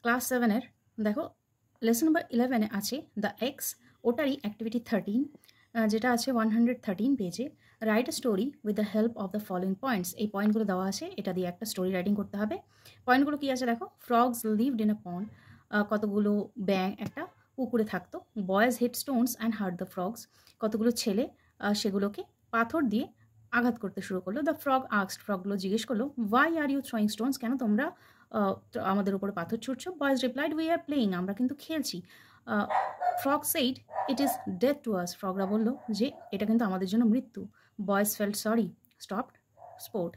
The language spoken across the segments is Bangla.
ক্লাস 7-এর দেখো লেসন নাম্বার 11-এ আছে দ্য এক্স, ওটারই অ্যাক্টিভিটি 13 যেটা আছে 113 পেজে। Write a story with the help of the following points. এই পয়েন্টগুলো দেওয়া আছে, এটা দিয়ে একটা স্টোরি রাইটিং করতে হবে। পয়েন্টগুলো কী আছে দেখো, frogs lived in a pond, কতগুলো ব্যাঙ একটা পুকুরে থাকতো। Boys hit stones and hurt the frogs, কতগুলো ছেলে সেগুলোকে পাথর দিয়ে আঘাত করতে শুরু করলো। দ্য ফ্রগ আক্সড, ফ্রগগুলো জিজ্ঞেস করলো, why are you throwing stones, কেন তোমরা আমাদের উপরে পাথর ছুটছো। Boys replied, we are playing, আমরা কিন্তু খেলছি। Frog said, it is death to us, ফ্রগরা বললো যে এটা কিন্তু আমাদের জন্য মৃত্যু। Boys felt sorry, stopped sport,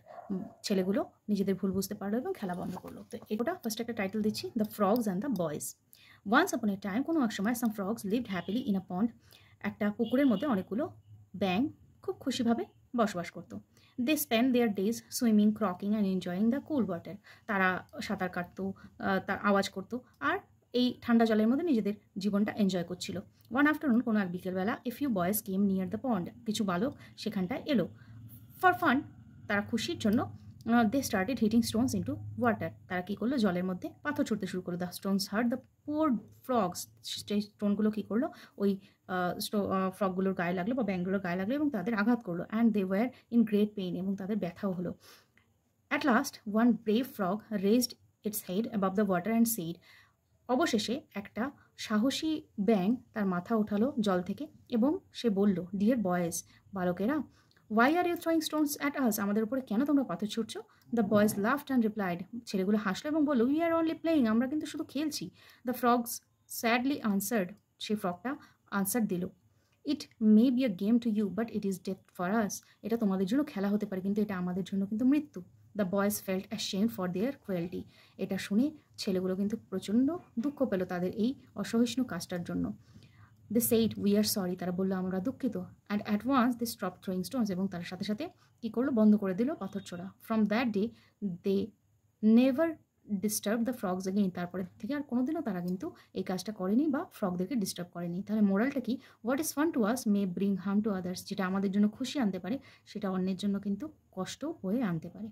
ছেলেগুলো নিজেদের ভুল বুঝতে পারলো এবং খেলা বন্ধ করলো। তো এটা ফার্স্ট একটা টাইটেল দিচ্ছি, the frogs and the boys. Once upon a time, কোনো এক সময়, some frogs lived happily in a pond, একটা পুকুরের মধ্যে অনেকগুলো ব্যাঙ খুব খুশিভাবে বসবাস করতো। They spend their days swimming, croaking and enjoying the cool water, তারা সাঁতার কাটতো, তার আওয়াজ করতো আর এই ঠান্ডা জলের মধ্যে নিজেদের জীবনটা এনজয় করছিল। ওয়ান আফটারনুন, কোনো এক বিকেলবেলা, a few boys came near the pond, কিছু বালক সেখানটায় এলো। ফর ফান, তারা খুশির জন্য, they started hitting stones into water, তারা কী করলো, জলের মধ্যে পাথর ছুটতে শুরু করলো। The stones hurt the poor frogs, সেই স্টোনগুলো কী করলো, ওই ফ্রগগুলোর গায়ে লাগলো বা ব্যাঙগুলোর গায়ে লাগলো এবং তাদের আঘাত করলো। And they were in great pain, এবং তাদের ব্যথাও হলো। At last one brave frog raised its head above the water and said, অবশেষে একটা সাহসী ব্যাঙ তার মাথা ওঠালো জল থেকে এবং সে বলল, ডিয়ার বয়েজ, বালকেরা, why are you throwing stones at us, আমাদের উপরে কেন তোমরা পাথর ছুটছো। The boys laughed and replied, ছেলেগুলো হাসলো এবং বললো, উই আর অনলি প্লেয়িং, আমরা কিন্তু শুধু খেলছি। দ্য ফ্রগস স্যাডলি আনসার্ড, সেই ফ্রগটা আনসার দিল, it may be a game to you but it is death for us, এটা তোমাদের জন্য খেলা হতে পারে কিন্তু এটা আমাদের জন্য কিন্তু মৃত্যু। The boys felt ashamed for their cruelty, এটা শুনে ছেলেগুলো কিন্তু প্রচণ্ড দুঃখ পেল তাদের এই অসহিষ্ণু কাজটার জন্য। They said, we are sorry, তারা বললো আমরা দুঃখিত। And at once they stop throwing stones, এবং তার সাথে সাথে কী করলো, বন্ধ করে দিল পাথর ছোড়া। From that day they never disturb the frogs again, তারপরে থেকে আর কোনোদিনও তারা কিন্তু এই কাজটা করেনি বা ফ্রগদেরকে ডিস্টার্ব করেনি। তাহলে মোরালটা কি, what is fun to us May bring harm to others, যেটা আমাদের জন্য খুশি আনতে পারে সেটা অন্যের জন্য কিন্তু কষ্ট বয়ে আনতে পারে।